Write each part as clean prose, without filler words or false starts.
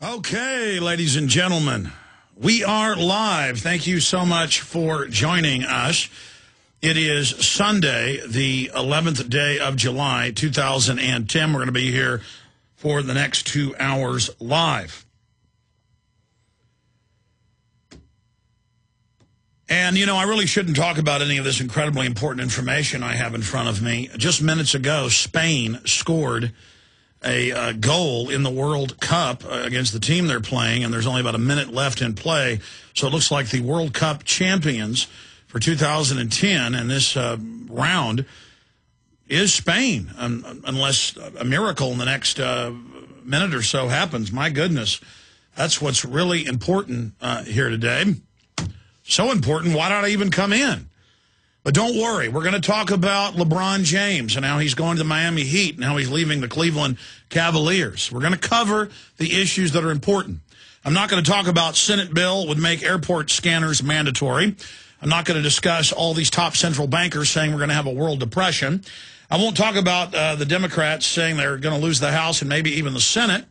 Okay, ladies and gentlemen, we are live. Thank you so much for joining us. It is Sunday, the 11th day of July, 2010. We're going to be here for the next 2 hours live. And, you know, I really shouldn't talk about any of this incredibly important information I have in front of me. Just minutes ago, Spain scored a goal in the World Cup against the team they're playing, and there's only about a minute left in play. So it looks like the World Cup champions for 2010 and this round is Spain, unless a miracle in the next minute or so happens. My goodness, that's what's really important here today. So important, why don't I even come in? But don't worry, we're going to talk about LeBron James and how he's going to the Miami Heat and how he's leaving the Cleveland Cavaliers. We're going to cover the issues that are important. I'm not going to talk about Senate bill would make airport scanners mandatory. I'm not going to discuss all these top central bankers saying we're going to have a world depression. I won't talk about the Democrats saying they're going to lose the House and maybe even the Senate.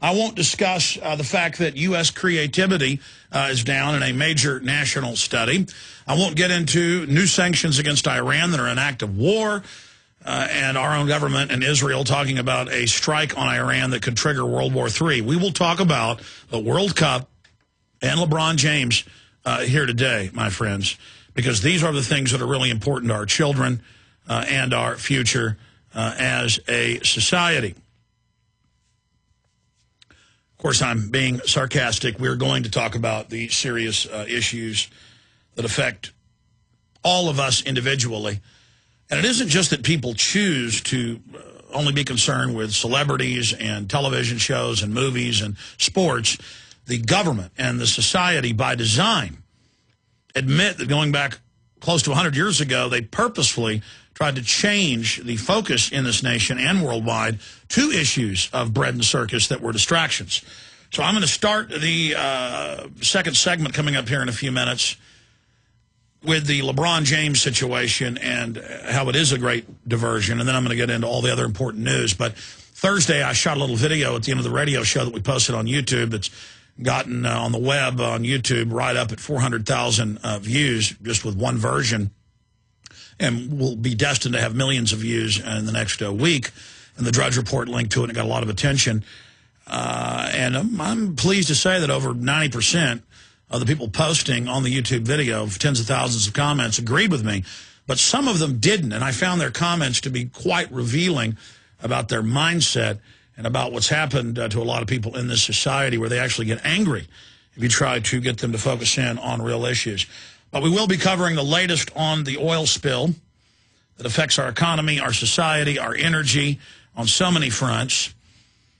I won't discuss the fact that U.S. creativity is down in a major national study. I won't get into new sanctions against Iran that are an act of war, and our own government and Israel talking about a strike on Iran that could trigger World War III. We will talk about the World Cup and LeBron James here today, my friends, because these are the things that are really important to our children and our future as a society. Of course, I'm being sarcastic. We're going to talk about the serious issues that affect all of us individually. And it isn't just that people choose to only be concerned with celebrities and television shows and movies and sports. The government and the society, by design, admit that going back close to 100 years ago, they purposefully tried to change the focus in this nation and worldwide to issues of bread and circus that were distractions. So I'm going to start the second segment coming up here in a few minutes with the LeBron James situation and how it is a great diversion, and then I'm going to get into all the other important news. But Thursday I shot a little video at the end of the radio show that we posted on YouTube that's gotten on the web on YouTube right up at 400,000 views just with one version, and will be destined to have millions of views in the next week. And the Drudge Report linked to it and got a lot of attention. And I'm pleased to say that over 90% of the people posting on the YouTube video, tens of thousands of comments, agreed with me. But some of them didn't, and I found their comments to be quite revealing about their mindset and about what's happened to a lot of people in this society, where they actually get angry if you try to get them to focus in on real issues. But we will be covering the latest on the oil spill that affects our economy, our society, our energy on so many fronts,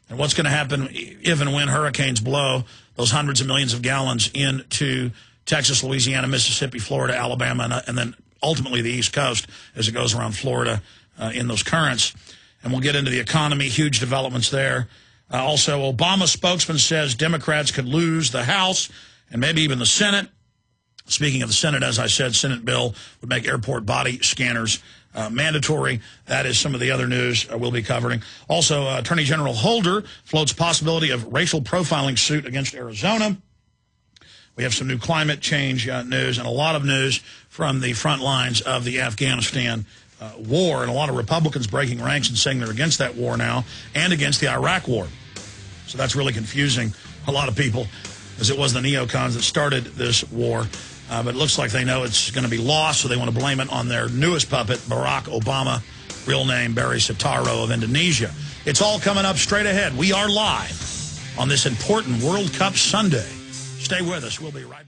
and what's going to happen if and when hurricanes blow those hundreds of millions of gallons into Texas, Louisiana, Mississippi, Florida, Alabama, and then ultimately the East Coast as it goes around Florida in those currents. And we'll get into the economy, huge developments there. Also, Obama spokesman says Democrats could lose the House and maybe even the Senate. Speaking of the Senate, as I said, Senate bill would make airport body scanners mandatory. That is some of the other news we'll be covering. Also, Attorney General Holder floats possibility of racial profiling suit against Arizona. We have some new climate change news and a lot of news from the front lines of the Afghanistan war, and a lot of Republicans breaking ranks and saying they're against that war now and against the Iraq war. So that's really confusing a lot of people, as it was the neocons that started this war. But it looks like they know it's going to be lost, so they want to blame it on their newest puppet, Barack Obama, real name Barry Soetoro of Indonesia. It's all coming up straight ahead. We are live on this important World Cup Sunday. Stay with us. We'll be right back.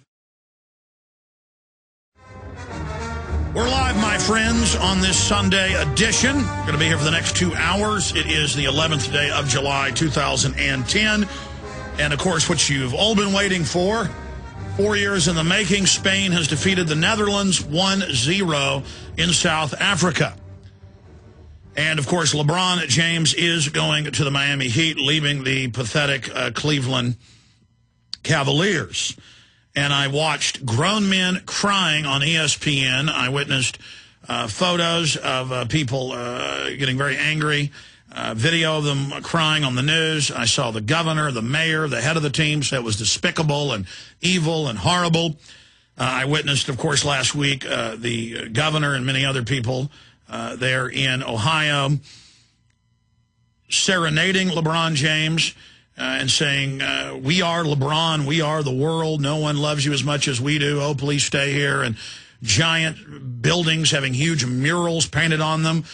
We're live, my friends, on this Sunday edition. We're going to be here for the next 2 hours. It is the 11th day of July, 2010. And, of course, what you've all been waiting for, 4 years in the making, Spain has defeated the Netherlands 1-0 in South Africa. And, of course, LeBron James is going to the Miami Heat, leaving the pathetic Cleveland Cavaliers. And I watched grown men crying on ESPN. I witnessed photos of people getting very angry video of them crying on the news. I saw the governor, the mayor, the head of the team say it was despicable and evil and horrible. I witnessed, of course, last week the governor and many other people there in Ohio serenading LeBron James and saying, we are LeBron, we are the world, no one loves you as much as we do, oh, please stay here, and giant buildings having huge murals painted on them,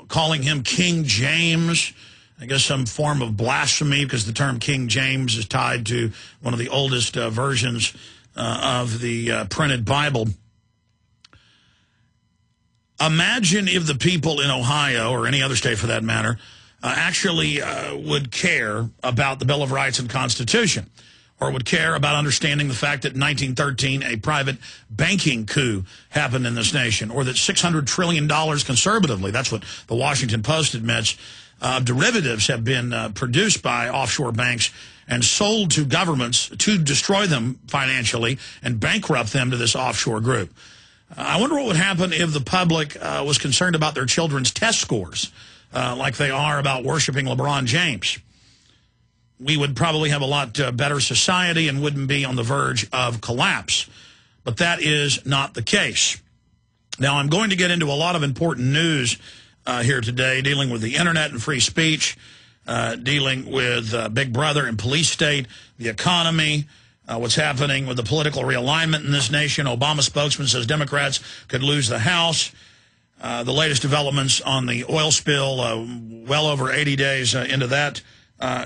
calling him King James. I guess some form of blasphemy, because the term King James is tied to one of the oldest versions of the printed Bible. Imagine if the people in Ohio, or any other state for that matter, actually would care about the Bill of Rights and Constitution, or would care about understanding the fact that in 1913 a private banking coup happened in this nation, or that $600 trillion conservatively, that's what the Washington Post admits, derivatives have been produced by offshore banks and sold to governments to destroy them financially and bankrupt them to this offshore group. I wonder what would happen if the public was concerned about their children's test scores like they are about worshiping LeBron James. We would probably have a lot better society and wouldn't be on the verge of collapse. But that is not the case. Now, I'm going to get into a lot of important news here today, dealing with the internet and free speech, dealing with Big Brother and police state, the economy, what's happening with the political realignment in this nation. Obama spokesman says Democrats could lose the House. The latest developments on the oil spill, well over 80 days into that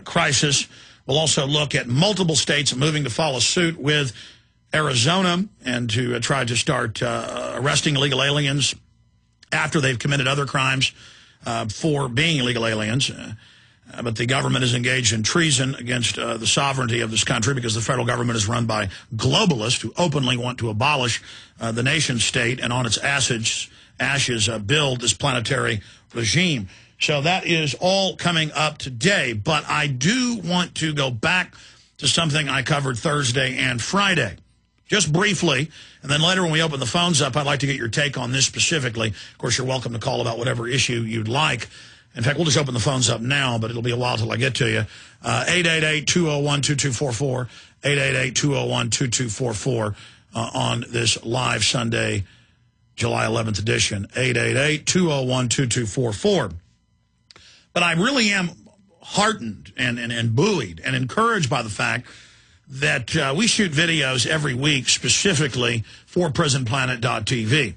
crisis. We'll also look at multiple states moving to follow suit with Arizona and to try to start arresting illegal aliens after they've committed other crimes for being illegal aliens. But the government is engaged in treason against the sovereignty of this country, because the federal government is run by globalists who openly want to abolish the nation state and on its ashes build this planetary regime. So that is all coming up today. But I do want to go back to something I covered Thursday and Friday, just briefly. And then later when we open the phones up, I'd like to get your take on this specifically. Of course, you're welcome to call about whatever issue you'd like. In fact, we'll just open the phones up now, but it'll be a while till I get to you. 888-201-2244, 888-201-2244 on this live Sunday, July 11th edition, 888-201-2244. But I really am heartened and buoyed and encouraged by the fact that we shoot videos every week specifically for PrisonPlanet.tv.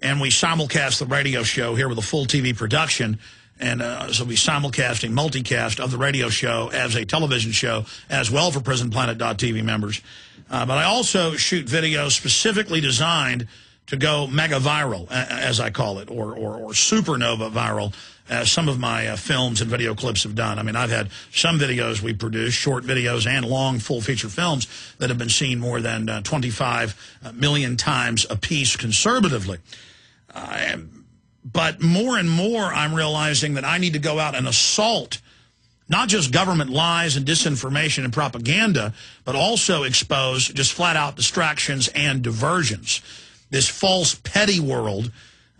And we simulcast the radio show here with a full TV production. And so we simulcasting, multicast of the radio show as a television show as well for PrisonPlanet.tv members. But I also shoot videos specifically designed to go mega viral, as I call it, or supernova viral, as some of my films and video clips have done. I mean, I've had some videos we produced, short videos and long full-feature films, that have been seen more than 25 million times a piece conservatively. But more and more, I'm realizing that I need to go out and assault not just government lies and disinformation and propaganda, but also expose just flat-out distractions and diversions. This false, petty world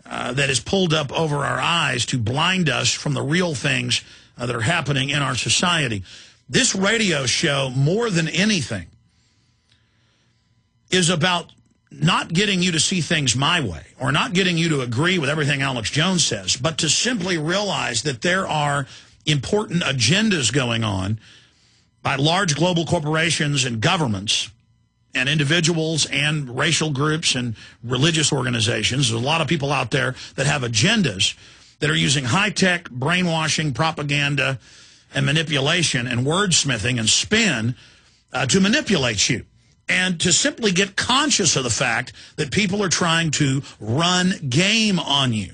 that is pulled up over our eyes to blind us from the real things that are happening in our society. This radio show, more than anything, is about not getting you to see things my way, or not getting you to agree with everything Alex Jones says, but to simply realize that there are important agendas going on by large global corporations and governments and individuals and racial groups and religious organizations. There's a lot of people out there that have agendas that are using high-tech brainwashing, propaganda, and manipulation and wordsmithing and spin to manipulate you, and to simply get conscious of the fact that people are trying to run game on you,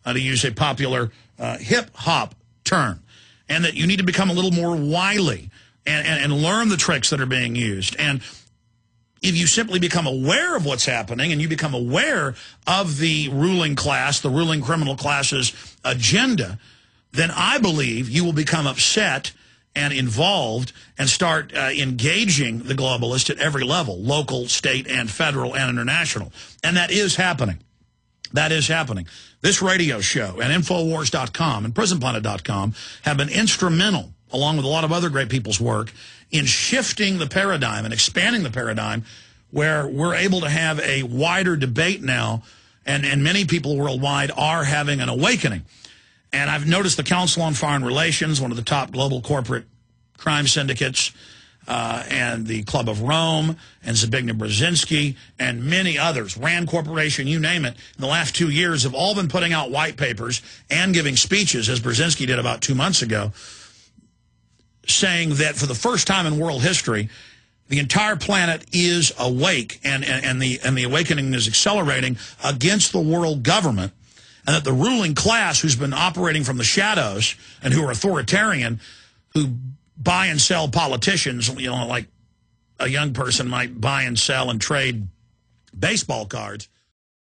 to use a popular hip-hop term, and that you need to become a little more wily and learn the tricks that are being used. And if you simply become aware of what's happening and you become aware of the ruling class, the ruling criminal class's agenda, then I believe you will become upset and involved and start engaging the globalists at every level, local, state, and federal, and international. And that is happening. That is happening. This radio show and Infowars.com and PrisonPlanet.com have been instrumental, along with a lot of other great people's work, in shifting the paradigm and expanding the paradigm where we're able to have a wider debate now, and many people worldwide are having an awakening. And I've noticed the Council on Foreign Relations, one of the top global corporate crime syndicates, and the Club of Rome, and Zbigniew Brzezinski, and many others, Rand Corporation, you name it, in the last 2 years have all been putting out white papers and giving speeches, as Brzezinski did about 2 months ago, saying that for the first time in world history, the entire planet is awake, and the awakening is accelerating against the world government, and that the ruling class, who's been operating from the shadows and who are authoritarian, who buy and sell politicians, you know, like a young person might buy and sell and trade baseball cards,